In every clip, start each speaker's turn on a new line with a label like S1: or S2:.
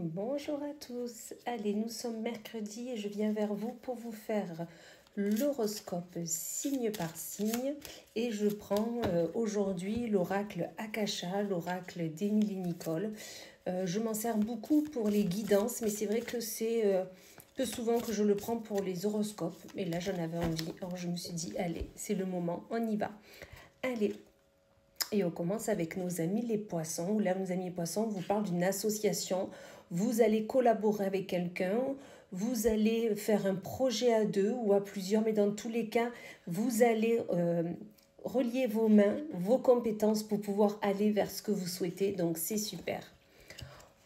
S1: Bonjour à tous, allez nous sommes mercredi et je viens vers vous pour vous faire l'horoscope signe par signe et je prends aujourd'hui l'oracle Akasha, l'oracle d'Émilie Nicole. Je m'en sers beaucoup pour les guidances mais c'est vrai que c'est peu souvent que je le prends pour les horoscopes mais là j'en avais envie, alors je me suis dit allez c'est le moment, on y va. Allez. Et on commence avec nos amis les poissons, où là, nos amis les poissons, on vous parle d'une association. Vous allez collaborer avec quelqu'un, vous allez faire un projet à deux ou à plusieurs, mais dans tous les cas, vous allez relier vos mains, vos compétences pour pouvoir aller vers ce que vous souhaitez. Donc, c'est super.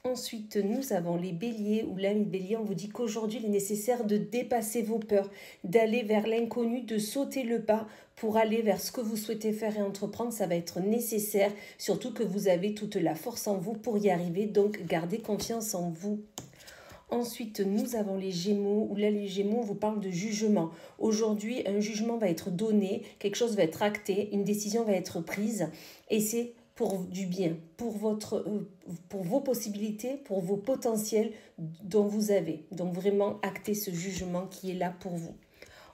S1: Ensuite, nous avons les béliers, ou l'ami bélier, on vous dit qu'aujourd'hui, il est nécessaire de dépasser vos peurs, d'aller vers l'inconnu, de sauter le pas pour aller vers ce que vous souhaitez faire et entreprendre. Ça va être nécessaire, surtout que vous avez toute la force en vous pour y arriver, donc gardez confiance en vous. Ensuite, nous avons les Gémeaux, où là, les Gémeaux, on vous parle de jugement. Aujourd'hui, un jugement va être donné, quelque chose va être acté, une décision va être prise, et c'est pour du bien, pour vos possibilités, pour vos potentiels dont vous avez. Donc vraiment, actez ce jugement qui est là pour vous.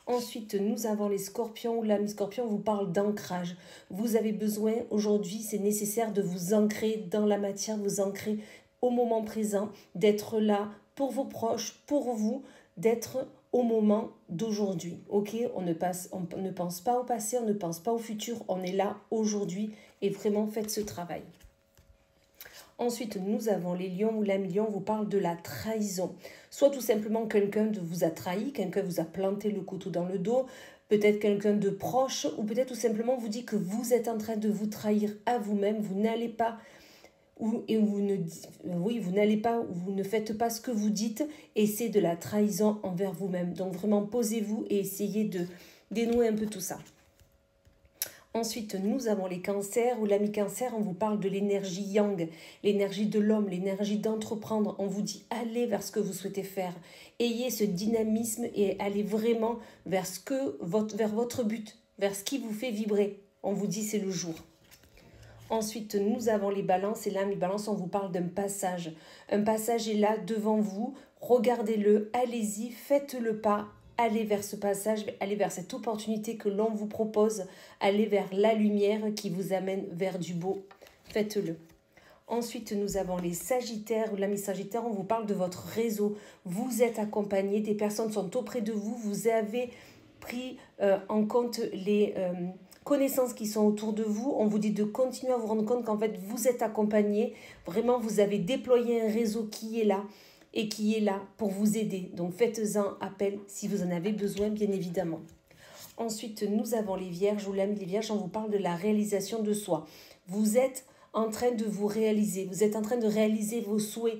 S1: Ensuite, nous avons les scorpions, où l'ami scorpion vous parle d'ancrage. Vous avez besoin, aujourd'hui, c'est nécessaire de vous ancrer dans la matière, vous ancrer au moment présent, d'être là pour vos proches, pour vous, d'être au moment d'aujourd'hui. Ok, on ne pense pas au passé, on ne pense pas au futur, on est là aujourd'hui et vraiment faites ce travail. Ensuite, nous avons les lions où l'âme lion vous parle de la trahison. Soit tout simplement quelqu'un vous a trahi, quelqu'un vous a planté le couteau dans le dos, peut-être quelqu'un de proche, ou peut-être tout simplement vous dit que vous êtes en train de vous trahir à vous-même, vous n'allez pas vous ne faites pas ce que vous dites et c'est de la trahison envers vous-même. Donc vraiment posez-vous et essayez de dénouer un peu tout ça. Ensuite, nous avons les cancers, où l'ami cancer, on vous parle de l'énergie yang, l'énergie de l'homme, l'énergie d'entreprendre. On vous dit allez vers ce que vous souhaitez faire. Ayez ce dynamisme et allez vraiment vers votre but, vers ce qui vous fait vibrer. On vous dit c'est le jour. Ensuite, nous avons les balances et là, les balances, on vous parle d'un passage. Un passage est là devant vous, regardez-le, allez-y, faites le pas, allez vers ce passage, allez vers cette opportunité que l'on vous propose, allez vers la lumière qui vous amène vers du beau, faites-le. Ensuite, nous avons les sagittaires, ou l'ami sagittaire, on vous parle de votre réseau. Vous êtes accompagné, des personnes sont auprès de vous, vous avez pris en compte les connaissances qui sont autour de vous. On vous dit de continuer à vous rendre compte qu'en fait, vous êtes accompagné. Vraiment, vous avez déployé un réseau qui est là et qui est là pour vous aider. Donc, faites-en appel si vous en avez besoin, bien évidemment. Ensuite, nous avons les vierges, ou l'ami des vierges, on vous parle de la réalisation de soi. Vous êtes en train de vous réaliser, vous êtes en train de réaliser vos souhaits,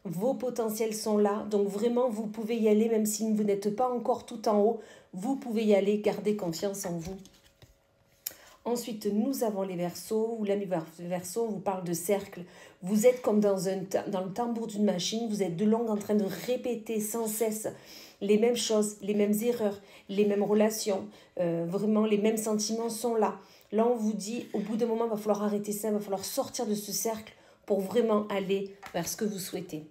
S1: vos potentiels sont là, donc vraiment vous pouvez y aller, même si vous n'êtes pas encore tout en haut, vous pouvez y aller, gardez confiance en vous. Ensuite, nous avons les Verseaux, où l'ami Verseau vous parle de cercle. Vous êtes comme dans le tambour d'une machine, vous êtes de longue en train de répéter sans cesse les mêmes choses, les mêmes erreurs, les mêmes relations, vraiment les mêmes sentiments sont là. Là, on vous dit, au bout d'un moment, il va falloir arrêter ça, il va falloir sortir de ce cercle pour vraiment aller vers ce que vous souhaitez.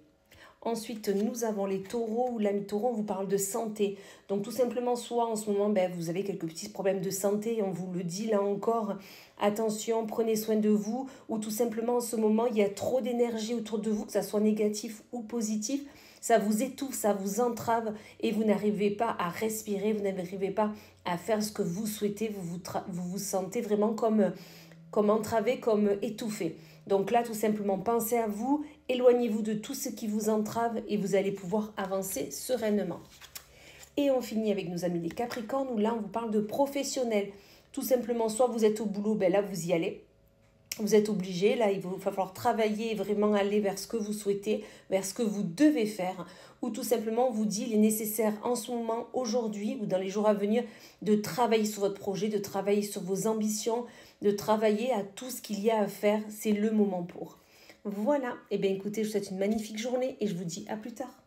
S1: Ensuite, nous avons les taureaux, où l'ami taureau, on vous parle de santé. Donc, tout simplement, soit en ce moment, vous avez quelques petits problèmes de santé, on vous le dit là encore, attention, prenez soin de vous, ou tout simplement, en ce moment, il y a trop d'énergie autour de vous, que ça soit négatif ou positif, ça vous étouffe, ça vous entrave, et vous n'arrivez pas à respirer, vous n'arrivez pas à faire ce que vous souhaitez, vous vous sentez vraiment comme entravé, comme étouffé. Donc là, tout simplement, pensez à vous, éloignez-vous de tout ce qui vous entrave et vous allez pouvoir avancer sereinement. Et on finit avec nos amis les Capricornes, où là, on vous parle de professionnels. Tout simplement, soit vous êtes au boulot, là, vous y allez. Vous êtes obligé, là, il va falloir travailler et vraiment aller vers ce que vous souhaitez, vers ce que vous devez faire. Ou tout simplement, on vous dit, il est nécessaire en ce moment, aujourd'hui ou dans les jours à venir, de travailler sur votre projet, de travailler sur vos ambitions, de travailler à tout ce qu'il y a à faire. C'est le moment pour. Voilà, et bien écoutez, je vous souhaite une magnifique journée et je vous dis à plus tard.